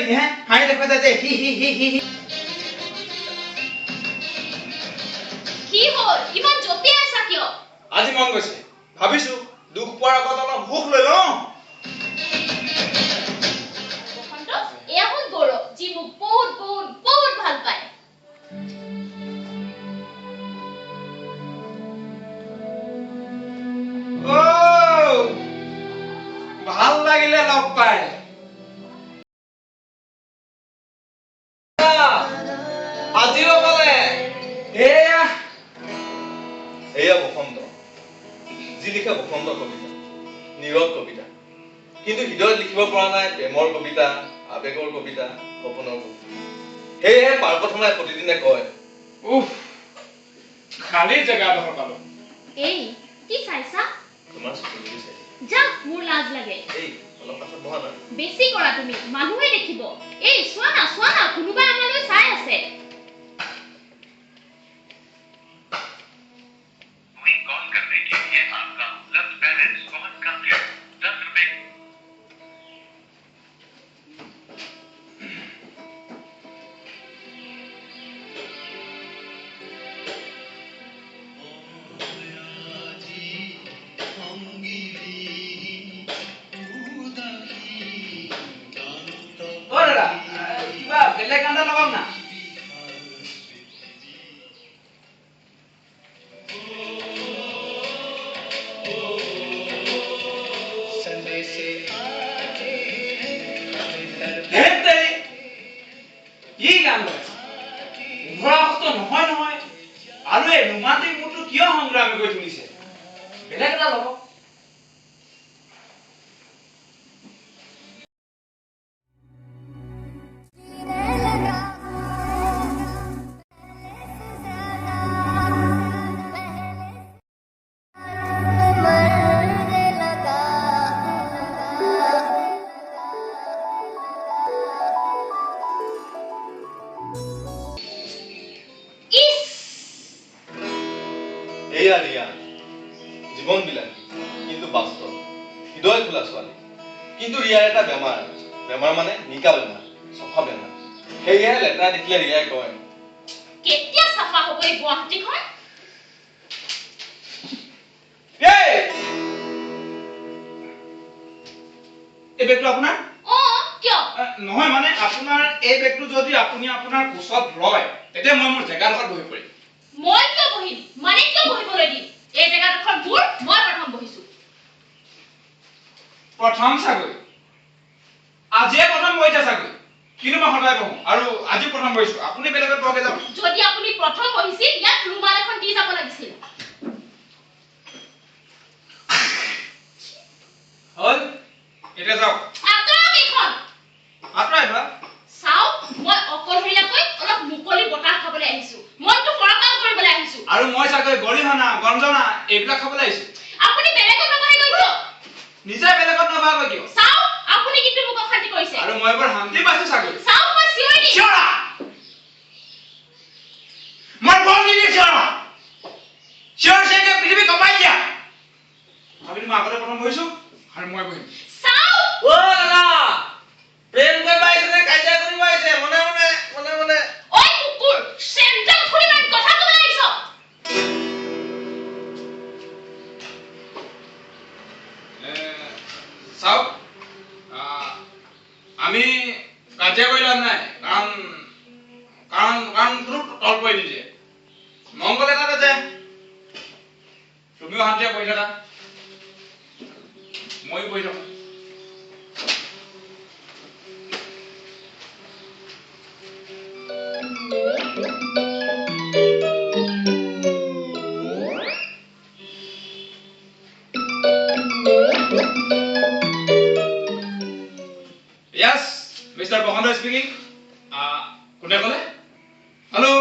নেকি হে হাঁহি দেখুৱাইছা যে হি হি হি হি কি হ'ল ইমান জপি আছা কিয় আজি মন গৈছে ভাবিছো দুখ পোৱাৰ আগত অলপ ভোক লৈ লওঁ বসন্ত এয়া হ'ল গৌৰৱ যি মোক বহুত বহুত বহুত ভাল পায় ভাল লাগিলে লগ পাই আজিও ক'লে এয়া বসন্ত যি লিখে বসন্ত কবিতা নীৰৱ কবিতা কিন্তু হৃদয়ত লিখিব পৰা নাই প্ৰেমৰ কবিতা আবেগৰ কবিতা সপোনৰ কবিতা সেয়েহে পাৰ্বতমাই প্ৰতিদিনে কয় উফ খালি জেগাডোখৰ পালো এই কি চাইছা তোমাৰ চকুৰ চাই যা মোৰ লাজ লাগে এই অলপ পাছত বহা না বেছি কৰা তুমি মানুহে দেখিব এই চোৱা না কোনোবা আমালৈ চাই আছে कोई कॉल करने के लिए आपका उपलब्ध बैलेंस बहुत कम है 10 रुपए কিবা বেলেগ গান লগাম না নহয় আৰু এই ৰোমান্টিক মুডটো কিয় সংগ্ৰামী কৰি তুলিছে বেলেগ এটা ল'ব এয়া ৰিয়া জীৱন বিলাসী কিন্তু বাস্তৱ হৃদয় খোলা ছোৱালী কিন্তু ৰিয়াৰ এটা বেমাৰ মানে নিকা বেমাৰ চফা বেমাৰ সেয়েহে লেতেৰা দেখিলে ৰিয়াই কয় কেতিয়া চাফা হ'ব এই গুৱাহাটীখন এই বেগটো আপোনাৰ কিয় নহয় মানে আপোনাৰ এই বেগটো যদি আপুনি আপোনাৰ কোচত লয় তেতিয়া মই মোৰ জেগাডোখৰত বহি পৰিম মই কিয় বহিম মানে কিয় বহিবলৈ দিম এই জেগাডোখৰ মোৰ মই প্ৰথম বহিছো প্ৰথম চাগৈ আজিয়ে প্ৰথম বহিছে চাগৈ কিন্তু মই সদায় বহো আৰু আজি প্ৰথম বহিছো আপুনি বেলেগত বহকে যাওক যদি আপুনি প্ৰথম বহিছিল ইয়াত ৰুমাল এখন দি যাব লাগিছিল হ'ল এতিয়া যাওক আঁতৰক এইখন আঁতৰাইবা চাওক মই অকলশৰীয়াকৈ অলপ মুকলি বতাহ খাবলৈ আহিছো মনটো ফৰকাল কৰিবলৈ আহিছো আৰু মই চাগৈ গৰিহনা গঞ্জনা এইবিলাক খাবলৈ আহিছো আপুনি বেলেগত নবহে গৈ কিয় নিজে বেলেগত নবহাগৈ কিয় চাওক আপুনি কিন্তু মোক অশান্তি কৰিছে আৰু মই বৰ শান্তি পাইছো চাগৈ চাওক মই চিঞৰি দিম চিঞৰা মই বৰ নিদি চিঞৰা চিঞৰিছে যে পৃথিৱী কপাই দিয়া ভাবিলো মই আগতে প্ৰথম বহিছো আৰু মই বহিম চাওক দাদা প্ৰেম কৰিব আহিছে নে কাজিয়া কৰিব আহিছে মনে ঐ কুকুৰ চেণ্ডেল খুলি মান কথা ক'বলৈ আহিছ চাওক আমি কাজিয়া কৰি লাভ নাই কাৰণ কোনো তল পৰি নিদিয়ে মংগল এটাতে যে তুমিও শান্তিয়ে বহি থাকা ময়ো বহি থাকো Yes, Mr. Bohando speaking. কোনে ক'লে? Hello.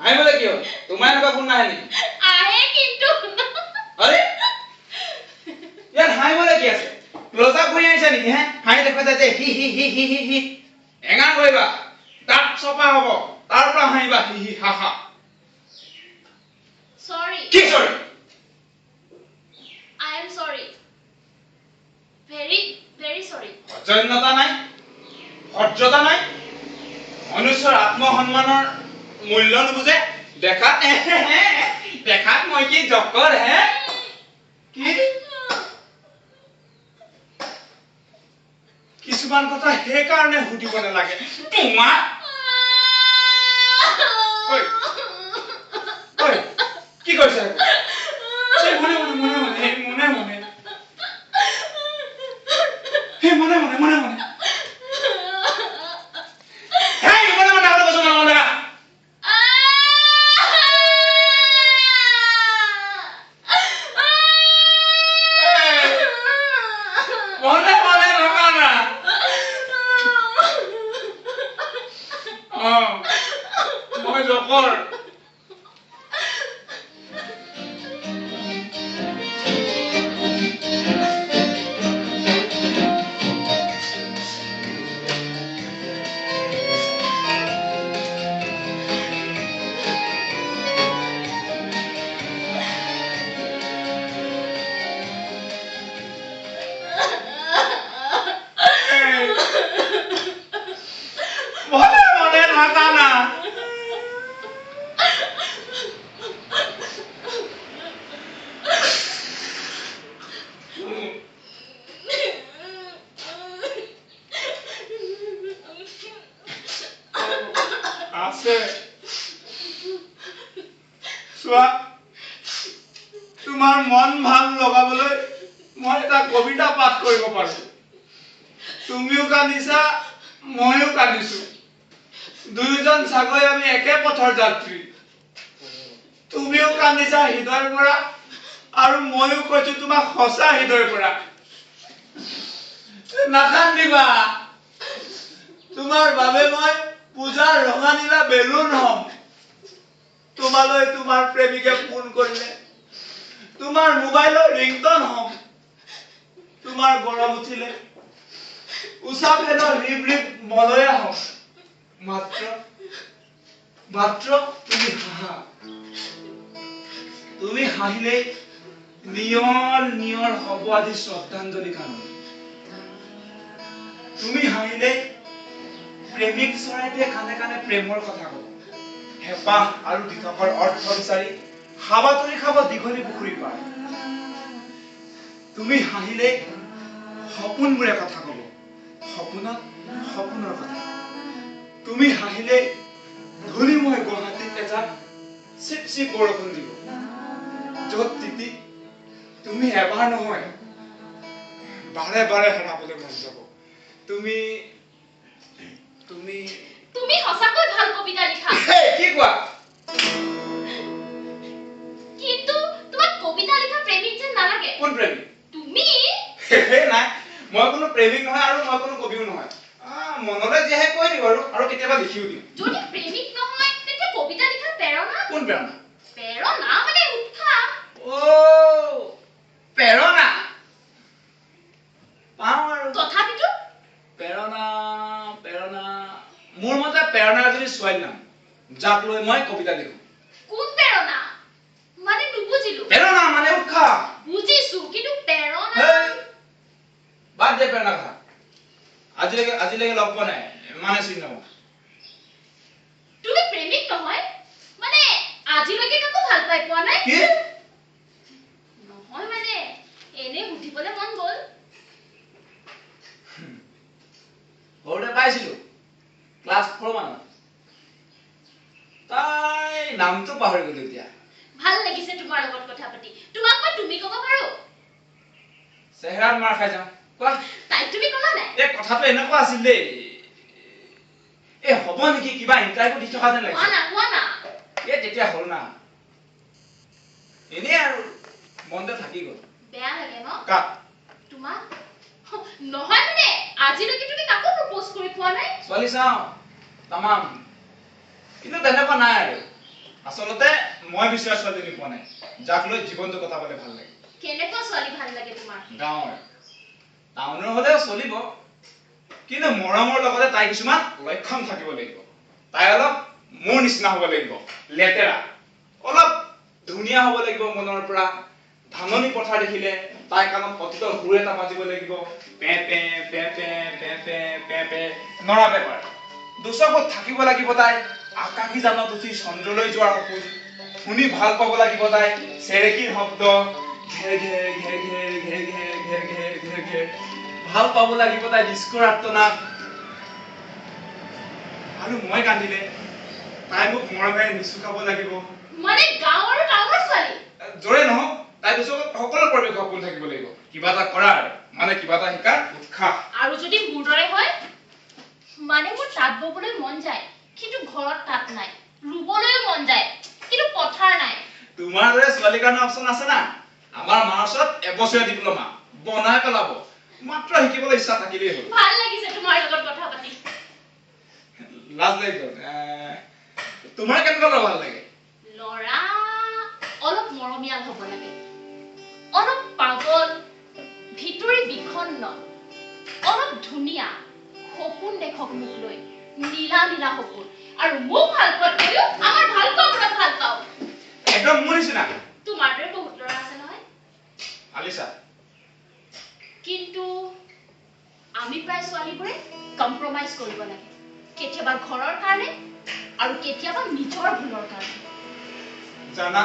আই বলে কিয়? তোমাৰ এনেকুৱা ফোন নাহে নেকি? আহে কিন্তু আৰে ইয়াত হাই বলে কি আছে? ক্লোজ আপ হৈ আহিছে নেকি হে? হাই দেখুৱাইছা যে হি হি হি হি হি হি এঙা কৰিবা তাত চপা হ'ব তাৰ পৰা হাঁহিবা হি হি হা হা Sorry. কি চৰি I am sorry. Very, very sorry. অজন্যতা নাই সহ্যতা নাই মনুষ্যৰ আত্মসন্মানৰ মূল্য নুবুজে দেখাত মই কি জকৰ হে কি কিছুমান কথা সেইকাৰণে সুধিব নালাগে তোমাক ঐ ঐ কি কৈছা এই মনে মনে হে মনে হেই মনে মনে আৰু বসো মনে মনে মই জকৰ মনে থাকা না আছে চোৱা তোমাৰ মন ভাল লগাবলৈ মই এটা কবিতা পাঠ কৰিব পাৰো তুমিও কান্দিছা মইও কান্দিছো দুয়োজন চাগৈ আমি একে পথৰ যাত্ৰী তুমিও কান্দিছা হৃদয়ৰ পৰা আৰু মইও কৈছো তোমাক সঁচা হৃদয়ৰ পৰা নাকান্দিবা তোমাৰ বাবে মই পূজাৰ ৰঙা নীলা বেলুন হম তোমালৈ তোমাৰ প্ৰেমিকে ফোন কৰিলে তোমাৰ মোবাইলৰ ৰিংটন হম তোমাৰ গৰম উঠিলে উষা ফেনৰ ৰিপ ৰিপ মলয়া হম মাত্ৰ তুমি হাঁহিলে নিয়ৰ হব আজি শ্ৰদ্ধাঞ্জলি গান তুমি হাঁহিলে প্ৰেমিক চৰাইটোৱে কানে কানে প্ৰেমৰ কথা কব হেঁপাহ আৰু দিঠকৰ অৰ্থ বিচাৰি হাবাতৰি খাব দীঘলী পুখুৰী পাৰ তুমি হাঁহিলে সপোনবোৰে কথা কব সপোনৰ কথা তুমি হাঁহিলে ধূলিময় গুৱাহাটীত এজাক চিপ চিপ বৰষুণ দিব য'ত তিতি তুমি এবাৰ নহয় বাৰে বাৰে হেৰাবলৈ মন যাব তুমি সঁচাকৈ ভাল কবিতা লিখা কি কোৱা কিন্তু তোমাক কবিতা লিখা প্ৰেমিক যেন নালাগে কোন প্ৰেমিক তুমি নাই মই কোনো প্ৰেমিক নহয় আৰু মই কোনো কবিও নহয় মনলৈ যিহে কৈ দিওঁ আৰু কেতিয়াবা লিখিও দিওঁ যদি প্ৰেমিক নহয় তেতিয়া কবিতা লিখাৰ প্ৰেৰণা কোন প্ৰেৰণা মানে উৎসাহ প্ৰেৰণা পাওঁ আৰু তথাপিতো প্ৰেৰণা মোৰ মতে প্ৰেৰণা এজনী ছোৱালী নাম যাক লৈ মই কবিতা লিখো কোন প্ৰেৰণা মানে নুবুজিলো প্ৰেৰণা মানে উৎসাহ বুজিছো কিন্তু প্ৰেৰণা বাদ দে প্ৰেৰণা কথা আজিলৈকে লগ পোৱা নাই মানে চিনি নাপাওঁ তুমি প্ৰেমিক নহয় মানে আজিলৈকে কাকো ভাল পাই পোৱা নাই কি নহয় মানে এনে সুধিবলৈ মন গ'ল সৰুতে পাইছিলো ক্লাছ 4 মানত তাই নামটো পাহৰি গলো এতিয়া ভাল লাগিছে তোমাৰ লগত কথা পাতি তোমাক মই তুমি ক'ব পাৰো চেহেৰাত মাৰ খাই যাওঁ কোৱা তাই তুমি ক'লা নাই এই কথাটো এনেকুৱা আছিল দেই এই হ'ব নেকি কিবা ইণ্টাৰভিউ দি থকা যেন লাগিছে কোৱা না এই তেতিয়া হ'ল না এনেই আৰু মনতে থাকি গ'ল বেয়া লাগে ন কাক তোমাক নহয় মানে আজিলৈকে তুমি কাকো প্ৰপ'জ কৰি পোৱা নাই ছোৱালী চাওঁ তামাম কিন্তু তেনেকুৱা নাই আৰু আচলতে মই বিচৰা ছোৱালীজনী পোৱা নাই যাক লৈ জীৱনটো কটাবলৈ ভাল লাগে কেনেকুৱা ছোৱালী ভাল লাগে তোমাৰ গাঁৱৰ টাউনৰ হ'লেও চলিব কিন্তু মৰমৰ লগতে তাই কিছুমান লক্ষণ থাকিব লাগিব তাই অলপ মোৰ নিচিনা হ'ব লাগিব লেতেৰা অলপ ধুনীয়া হ'ব লাগিব মনৰ পৰা ধাননি পথাৰ দেখিলে তাই কাণত অতীত সুৰ এটা বাজিব লাগিব pay pay pay pay pay pay pay pay নৰা বেপাৰ দুচকত থাকিব লাগিব তাই আকাশী জানত উঠি চন্দ্ৰলৈ যোৱাৰ সপোন শুনি ভাল পাব লাগিব তাই চেৰেকীৰ শব্দ ঘেৰ ঘেৰ ঘেৰ ঘেৰ ঘেৰ ঘেৰ ঘেৰ ঘেৰ ঘেৰ ঘেৰ ভাল পাব লাগিব তাই ডিস্কোৰ আৰ্তনাদ আৰু মই কান্দিলে তাই মোক মৰমেৰে নিচুকাব লাগিব মানে গাঁৱৰ গাঁৱৰ ছোৱালী জোৰে নহওক তাই দুচকত সকলো পৰিৱেশ সপোন থাকিব লাগিব কিবা এটা কৰাৰ মানে কিবা এটা শিকাৰ উৎসাহ আৰু যদি মোৰ দৰে হয় মানে মোৰ তাঁত ববলৈ মন যায় কিন্তু ঘৰত তাঁত নাই ৰুবলৈও মন যায় কিন্তু পথাৰ নাই তোমাৰ দৰে ছোৱালীৰ কাৰণে অপচন আছে না আমাৰ মাৰ্চত এবছৰীয়া ডিপ্ল'মা বনাই পেলাব মাত্ৰ শিকিবলৈ ইচ্ছা থাকিলেই হ'ল ভাল লাগিছে তোমাৰ লগত কথা পাতি লাজ লাগিব তোমাৰ কেনেকুৱা ল'ৰা ভাল লাগে ল'ৰা অলপ মৰমীয়াল হ'ব লাগে অলপ পাগল ভিতৰি বিখন্ন অলপ ধুনীয়া সপোন দেখক মোক লৈ নীলা নীলা সপোন আৰু মোক ভাল পোৱাত কৈও আমাৰ ভাল পাবলৈ ভাল পাওঁ একদম মোৰ নিচিনা তোমাৰ দৰে বহুত ল'ৰা আছে নহয় আলিছা কিন্তু আমি প্ৰায় ছোৱালীবোৰে কম্প্ৰমাইজ কৰিব লাগে কেতিয়াবা ঘৰৰ কাৰণে আৰু কেতিয়াবা নিজৰ ভুলৰ কাৰণে জানা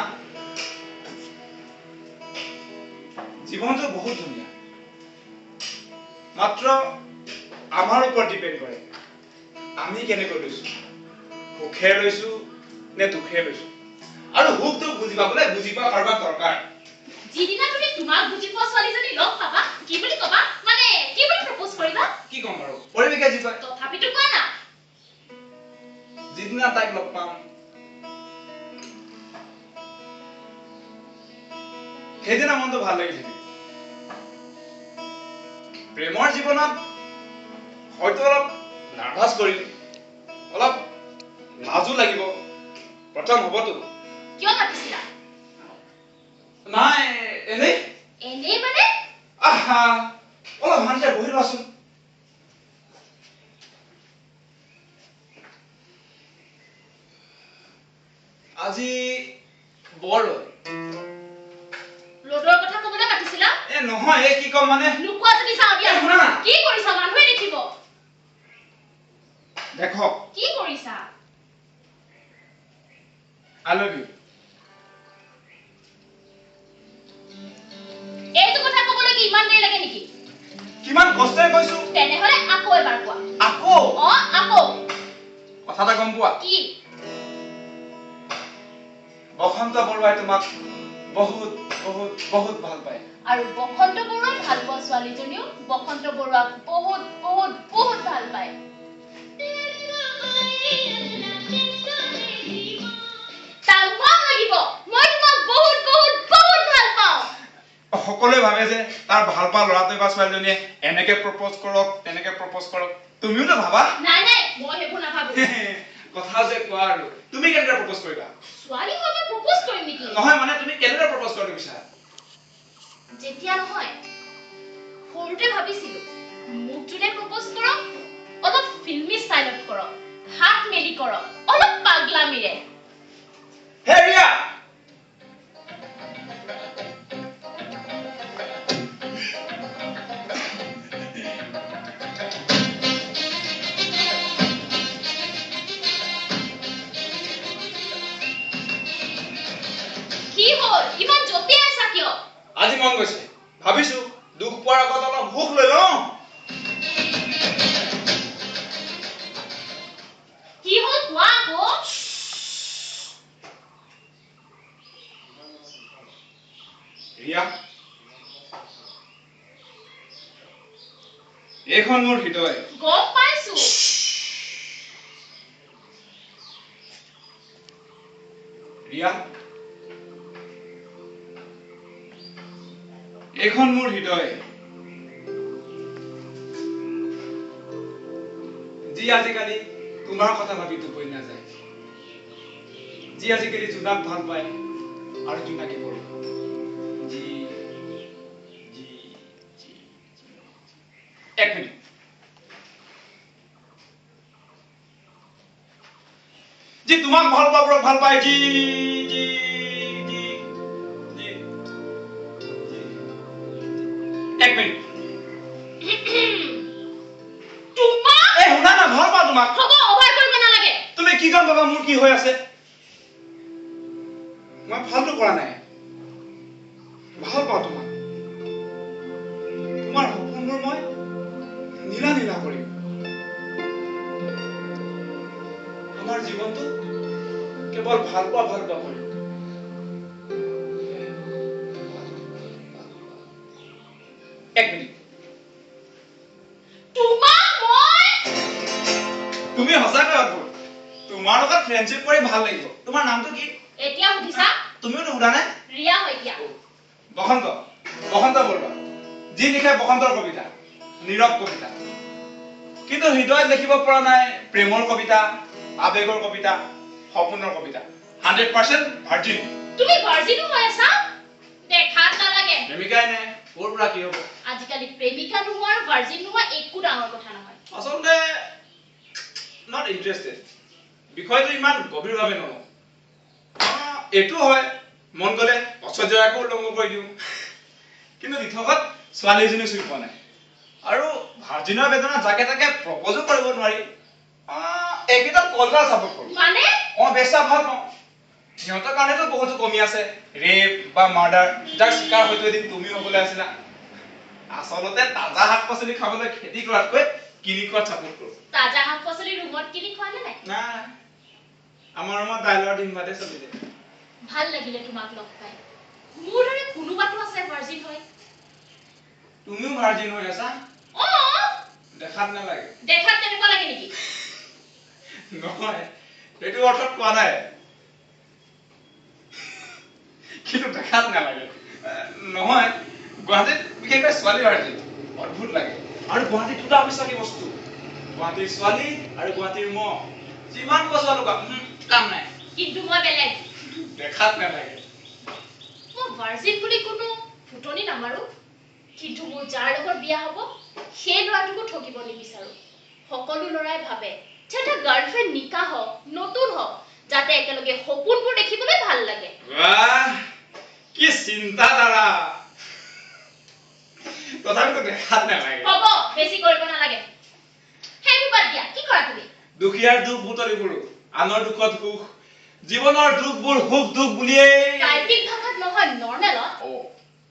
জীৱনটো বহুত ধুনীয়া মাত্ৰ আমাৰ ওপৰত ডিপেণ্ড কৰে আমি কেনেকৈ লৈছো সুখে লৈছো নে দুখে লৈছো আৰু সুখটো বুজি পাবলৈ বুজি পোৱা কাৰোবাক দৰকাৰ যিদিনা তুমি তোমাক বুজি পোৱা ছোৱালীজনী লগ পাবা কি বুলি কবা মানে কি বুলি প্ৰপ'জ কৰিবা কি ক'ম বাৰু পৰিৱেশে যি কয় তথাপিতো কোৱা না যিদিনা তাইক লগ পাম সেইদিনা মনটো ভাল লাগি থাকিব প্ৰেমৰ জীৱনত হয়তো অলপ নাৰ্ভাছ কৰিম অলপ লাজো লাগিব প্ৰথম হ'বতো কিয় মাতিছিলা নাই এনেই এনেই মানে আহা অলপ শান্তিৰে বহি লোৱাচোন আজি বৰ ৰ'দৰ কথা ক'বলৈ মাতিছিলা নহয় এই কি ক'ম মানে নোকোৱা যদি চাওঁ দিয়া শুনা না কি কৰিছা মানুহে দেখিব দেখক কি কৰিছা I love you এইটো কথা ক'বলৈ কি ইমান দেৰি লাগে নেকি কিমান কষ্টৰে কৈছো তেনেহ'লে আকৌ এবাৰ কোৱা আকৌ আকৌ কথা এটা গম পোৱা কি বসন্ত বৰুৱাই তোমাক বহুত বহুত বহুত ভাল পায় আৰু বসন্ত বৰুৱাক ভাল পোৱা ছোৱালীজনীও বসন্ত বৰুৱাক বহুত বহুত বহুত ভাল পায় তাম্মাম লাগিব মই তোমাক বহুত বহুত বহুত ভাল পাওঁ সকলোৱে ভাবে যে তাৰ ভাল পোৱা ল'ৰাটোৱে বা ছোৱালীজনীয়ে এনেকে প্ৰপ'জ কৰক তেনেকে প্ৰপ'জ কৰক তুমিওতো ভাবা নাই নাই মই সেইবোৰ নাভাবো কথা যে কোৱা আৰু তুমি কেনেকৈ প্ৰপ'জ কৰিবা ছোৱালী মই প্ৰপ'জ কৰিম নেকি নহয় মানে তুমি কেনেকৈ প্ৰপ'জ কৰিব বিচাৰা যেতিয়া নহয় সৰুতে ভাবিছিলো মোক যোনে প্ৰপ'জ কৰক অলপ ফিল্মি ষ্টাইলত কৰক হাত মেলি কৰক অলপ পাগলামিৰে হে ৰিয়া কি হ'ল ইমান জপিয়াই আছা কিয় আজি মন গৈছে ভাবিছো দুখ পোৱাৰ আগত অলপ সুখ লৈ লওঁ কি হ'ল কোৱা আকৌ ৰিয়া এইখন মোৰ হৃদয় গম পাইছো ৰিয়া এইখন মোৰ হৃদয় যি আজিকালি তোমাৰ কথা ভাবি টোপনি নাযায় যি আজিকালি জোনাক ভাল পায় আৰু জোনাকী পঢ়ে যি যি যি এক মিনিট যি তোমাক ভাল পাবক ভাল পায় জি জি জি জি এক মিনিট তোমাক এই শুনা না ভাল পাওঁ তোমাক হ'ব অভাৰ কৰিব নালাগে তুমি কি গম পাবা মোৰ কি হৈ আছে মই ভালটো কৰা নাই ভাল পাওঁ তোমাক তোমাৰ সপোনবোৰ মই নীলা নীলা কৰিম আমাৰ জীৱনটো কেৱল ভাল পোৱা কৰিম এক মিনিট তোমাক মই তুমি সঁচাকৈ অদ্ভুত তোমাৰ লগত ফ্ৰেণ্ডশ্বিপ কৰি ভাল লাগিব তোমাৰ নামটো কি এতিয়া সুধিছা তুমিও নুসুধা নে ৰিয়া শইকীয়া বসন্ত বসন্ত বৰুৱা যি লিখে বসন্তৰ কবিতা নীৰৱ কবিতা কিন্তু হৃদয়ত লিখিব পৰা নাই প্ৰেমৰ কবিতা আবেগৰ কবিতা সপোনৰ কবিতা 100% ভাৰ্জিন তুমি ভাৰ্জিনো হৈ আছা দেখাত নালাগে প্ৰেমিকাই নে ক'ৰ পৰা কি হ'ব আজিকালি প্ৰেমিকা নোহোৱা আৰু ভাৰ্জিন নোহোৱা একো ডাঙৰ কথা নহয় আচলতে নট ইন্টাৰেষ্টেড বিষয়টো ইমান গভীৰভাৱে নলওঁ এইটো হয় মন গ'লে অচৰ্যাকো উলংঘ কৰি দিওঁ কিন্তু দিঠকত ছোৱালী এজনী চুই পোৱা নাই আৰু ভাৰ্জিনৰ বেদনা যাকে তাকে প্ৰপ'জো কৰিব নোৱাৰি এইকেইটা কলডাল চাপৰ্ট কৰোঁ মানে বেচা ভাল পাওঁ সিহঁতৰ কাৰণেতো বহুতো কমি আছে ৰেপ বা মাৰ্ডাৰ যাৰ চিকাৰ হয়তো এদিন তুমি হ'বলৈ আছিলা আচলতে তাজা শাক পাচলি খাবলৈ খেতি কৰাতকৈ কিনি খোৱাত চাপৰ্ট কৰোঁ তাজা শাক পাচলি ৰুমত কিনি খোৱা নে নাই নাই আমাৰ ৰুমত দাইলৰ দিন ভাতে চলি যায় ভাল লাগিলে তোমাক লগ পাই মোৰ দৰে কোনোবাটো আছে ভাৰ্জিন হয় তুমিও ভাৰ্জিন হৈ আছা দেখাত নালাগে দেখাত তেনেকুৱা লাগে নেকি নহয় সেইটো অৰ্থত কোৱা নাই কিন্তু দেখাত নালাগে নহয় গুৱাহাটীত বিশেষকৈ ছোৱালী ভাৰ্জিন অদ্ভুত লাগে আৰু গুৱাহাটীত দুটা অবিশ্বাসী বস্তু গুৱাহাটীৰ ছোৱালী আৰু গুৱাহাটীৰ মহ যিমান বছৰ লুকা কাম নাই কিন্তু মই বেলেগ দেখাত নালাগে মই ভাৰ্জিন বুলি কোনো ফুটনি নামাৰো কিন্তু মোৰ যাৰ লগত বিয়া হ'ব সেই ল'ৰাটোকো ঠকিব নিবিচাৰো সকলো ল'ৰাই ভাবে যে এটা গাৰ্লফ্ৰেণ্ড নিকা হওক নতুন হওক যাতে একেলগে সপোনবোৰ দেখিবলৈ ভাল লাগে বাহ কি চিন্তাধাৰা তথাপিতো দেখাত নালাগে হ'ব বেছি কৰিব নালাগে সেইবোৰ বাদ দিয়া কি কৰা তুমি দুখীয়াৰ দুখ বুটলি ফুৰো আনৰ দুখত সুখ জীৱনৰ দুখবোৰ সুখ দুখ বুলিয়েই কাল্পিক ভাষাত নহয় নৰ্মেলত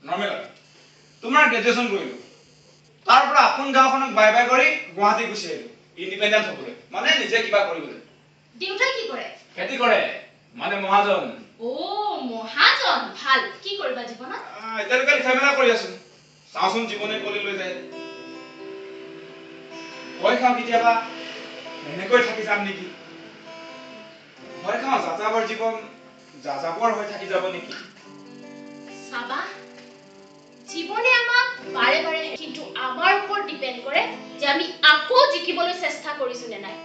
নৰ্মেলত তোমাৰ গ্ৰেজুৱেশ্যন কৰিলো তাৰ পৰা আপোন গাঁওখনক বাই বাই কৰি গুৱাহাটী গুচি আহিলো ইণ্ডিপেণ্ডেন্ট হ'বলৈ মানে নিজে কিবা কৰিবলৈ দেউতাই কি কৰে খেতি কৰে মানে মহাজন মহাজন ভাল কি কৰিবা জীৱনত এতিয়ালৈকে লিখা মেলা কৰি আছো চাওঁচোন জীৱনে কলি লৈ যায় ভয় খাওঁ কেতিয়াবা এনেকৈ থাকি যাম নেকি ভয় খাওঁ যাযাবৰ জীৱন যাযাবৰ হৈ থাকি যাব নেকি চাবা জীৱনে আমাক বাৰে বাৰে কিন্তু আমাৰ ওপৰত ডিপেণ্ড কৰে যে আমি আকৌ জিকিবলৈ চেষ্টা কৰিছো নে নাই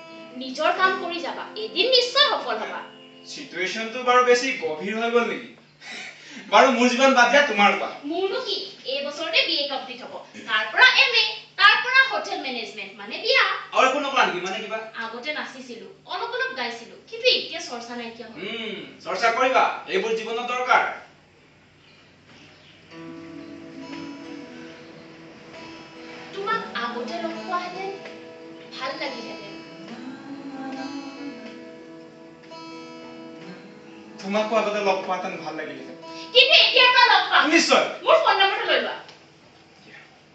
নিজৰ কাম কৰি যাবা এদিন নিশ্চয় সফল হবা সিচুৱেশনটো বাৰু বেছি গভীৰ হৈ গ'ল নেকি বাৰু মোৰ জীৱন বাদ দিয়া তোমাৰ কোৱা মোৰনো কি এই বছৰতে বিএ কমপ্লিট হ'ব তাৰ পৰা এমএ তাৰ পৰা হোটেল মেনেজমেন্ট মানে বিয়া আৰু একো নকৰা নেকি মানে কিবা আগতে নাচিছিলো অলপ গাইছিলো কিন্তু এতিয়া চৰ্চা নাইকিয়া হ'ল চৰ্চা কৰিবা এইবোৰ জীৱনত দৰকাৰ তোমাক আগতে লগ পোৱাহেঁতেন ভাল লাগিলহেঁতেন তোমাকো আগতে লগ পোৱাহেঁতেন ভাল লাগিলহেঁতেন কিন্তু এতিয়াৰ পৰা লগ পাম নিশ্চয় মোৰ ফোন নম্বৰটো লৈ লোৱা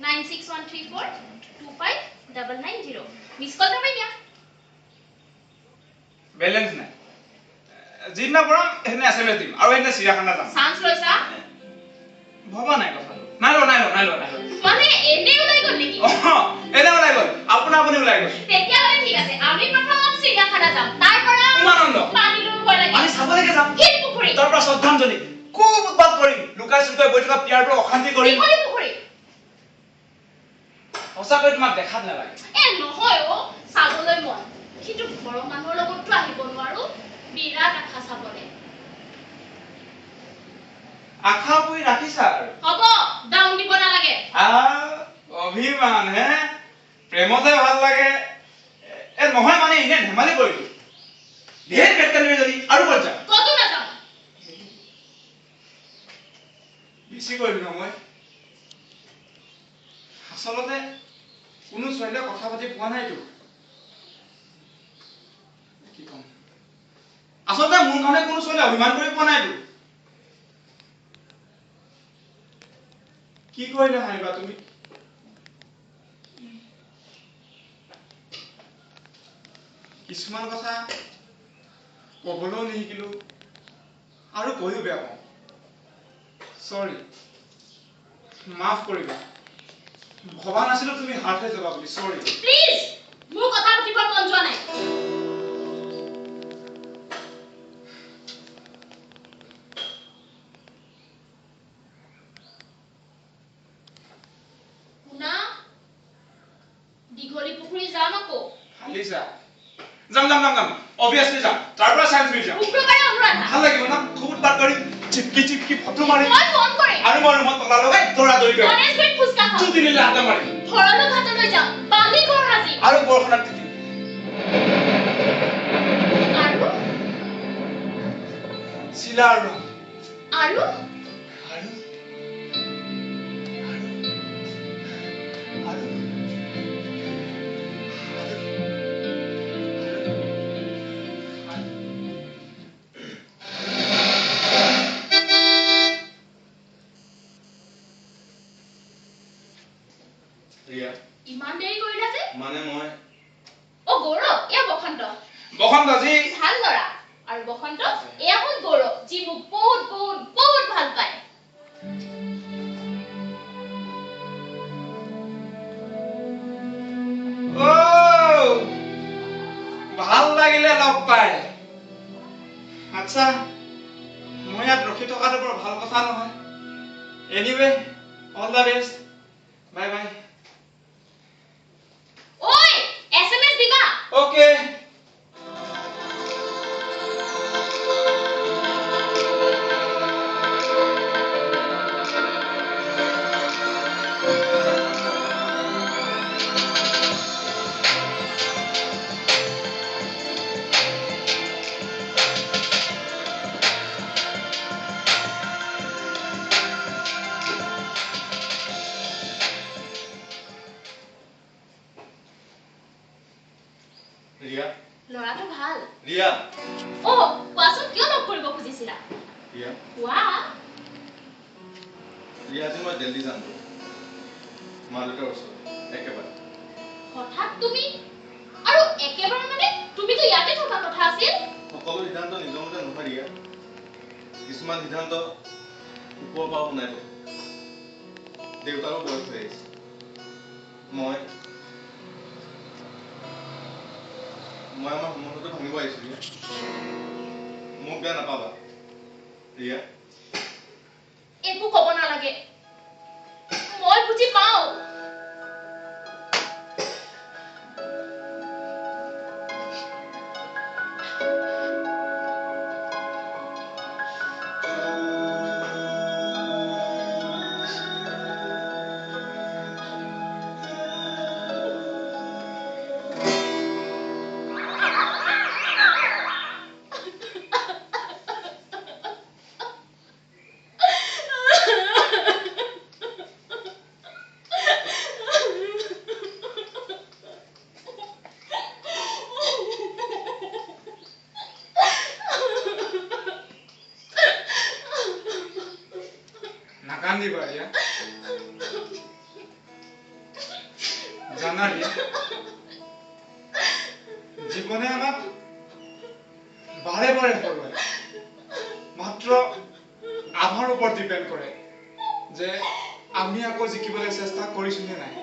9613425990 মিছ কল এটা দিয়া বেলেঞ্চ নাই যিদিনা পৰাম সেইদিনা এছএমএছ দিম আৰু সেইদিনা চিৰিয়াখানা যাম চান্স লৈছা ভবা নাই কথাটো নাই লোৱা মানে এনে ওলাই গ'ল নেকি এনে ওলাই গ'ল আপুনি ওলাই গ'ল তেতিয়াহ'লে ঠিক আছে আমি প্ৰথম চিৰিয়াখানা যাম তাৰ পৰা উমানন্দ পানীলৈ ভয় লাগে আমি চাবলৈকে যাম হিল পুখুৰী তাৰ পৰা শ্ৰদ্ধাঞ্জলি খুব উৎপাত কৰিম লুকাই চুকাই বহি থকা পিয়াৰটো অশান্তি কৰিম দীঘলী পুখুৰী সঁচাকৈ তোমাক দেখাত নালাগে নহয় চাবলৈ মন কিন্তু ঘৰৰ মানুহৰ লগততো আহিব নোৱাৰো বিৰাট আশা চাবলৈ আশা কৰি ৰাখিছা আৰু হ'ব ডাউন দিব নালাগে অভিমান হে প্ৰেমতে ভাল লাগে নহয় মানে এনে ধেমালি কৰিলো ধেৰ পেট কালি বেছি কৰিলো ন মই আচলতে কোনো ছোৱালীয়ে কথা পাতি পোৱা নাইতো কি কম আচলতে মোৰ কাৰণে কোনো ছোৱালীয়ে অভিমান কৰি পোৱা নাইতো কি কৰিলে হাঁহিবা তুমি কিছুমান কথা কবলৈও নিশিকিলো আৰু কৈও বেয়া পাওঁ সৰি মাফ কৰিবা ভবা নাছিলো তুমি হাৰ্ট হৈ যাবা বুলি সৰি প্লিজ মোৰ কথা পাতিব মন যোৱা নাই শুনা দীঘলী পুখুৰী যাম আকৌ হালিছা যাম অবভিয়াছলি যাম তাৰ পৰা চাইন্স মিউজিয়াম শুক্ৰবাৰে অনুৰাধা ভাল লাগিব না খুব বাট কৰি চিপকি ফটো মাৰি মই ফোন কৰিম আৰু মই ৰুমত তলা লগাই দৌৰা দৌৰি কৰিম গণেশগুৰিত ফুচকা খাম চুটি নিলে হাতা মাৰি ভৰলু ঘাটলৈ যাম বালি ঘৰ সাজি আৰু বৰষুণত তিতি আৰু চিলা আৰু ৰং আৰু আৰু ৰিয়া ইমান দেৰি কৰিলা যে মানে মই অ গৌৰৱ এয়া বসন্ত যি ভাল ল'ৰা আৰু বসন্ত এয়া হ'ল গৌৰৱ যি মোক বহুত বহুত বহুত ভাল পায় ভাল লাগিলে লগ পাই আচ্ছা মই ইয়াত ৰখি থকাটো বৰ ভাল কথা নহয় anyway all the best bye bye ঐ এছএমএছ দিবা ওকে ৰিয়া ল'ৰাটো ভাল ৰিয়া অ কোৱাচোন কিয় লগ কৰিব খুজিছিলা ৰিয়া কোৱা ৰিয়া আজি মই দিল্লী যাম মা দেউতাৰ ওচৰত একেবাৰে হঠাৎ তুমি আৰু একেবাৰে মানে তুমিতো ইয়াতে থকা কথা আছিল সকলো সিদ্ধান্ত নিজৰ মতে নহয় ৰিয়া কিছুমান সিদ্ধান্ত ওপৰৰ পৰা শুনাই পায় দেউতাৰো বয়স হৈ আহিছে মই আমাৰ সম্বন্ধটো ভাঙিব আহিছো ৰিয়া মোক বেয়া নাপাবা ৰিয়া একো ক'ব নালাগে মই বুজি পাওঁ নাকান্দিবা ৰিয়া জানা ৰিয়া জীৱনে আমাক বাৰে বাৰে হৰুৱায় মাত্ৰ আমাৰ ওপৰত ডিপেণ্ড কৰে যে আমি আকৌ জিকিবলৈ চেষ্টা কৰিছো নে নাই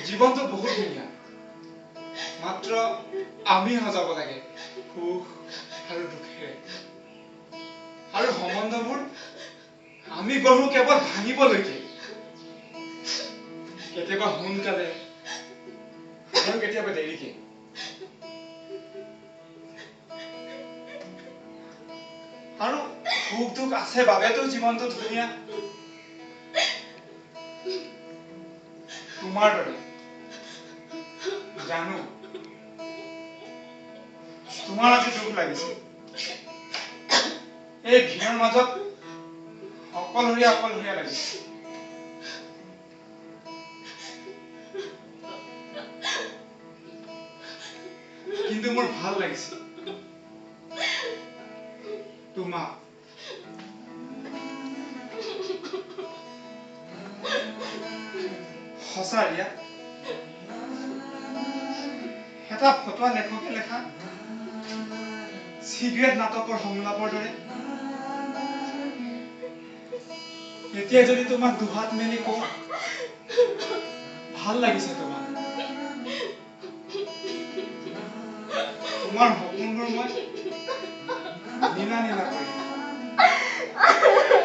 জীৱনটো বহুত ধুনীয়া মাত্ৰ আমি সজাব লাগে সুখ আৰু দুখেৰে আৰু সম্বন্ধবোৰ আমি গঢ়ো কেৱল ভাঙিবলৈকে কেতিয়াবা সোনকালে আৰু কেতিয়াবা দেৰিকে আৰু সুখ দুখ আছে বাবেতো জীৱনটো ধুনীয়া তোমাৰ দৰে জানো তোমাৰ আজি দুখ লাগিছে এই ঘিণৰ মাজত অকলশৰীয়া লাগিছে কিন্তু মোৰ ভাল লাগিছে তোমাক সঁচা ৰিয়া এটা ফটোৱা লেখকে লেখা চিগাৰেট নাটকৰ সংলাপৰ দৰে এতিয়া যদি তোমাক দুহাত মেলি কওঁ ভাল লাগিছে তোমাক তোমাৰ সপোনবোৰ মই নীলা নীলা কৰি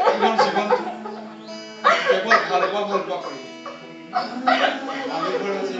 তোমাৰ জীৱনটো কেৱল ভাল পোৱা কৰি আমি ঘৰ আজি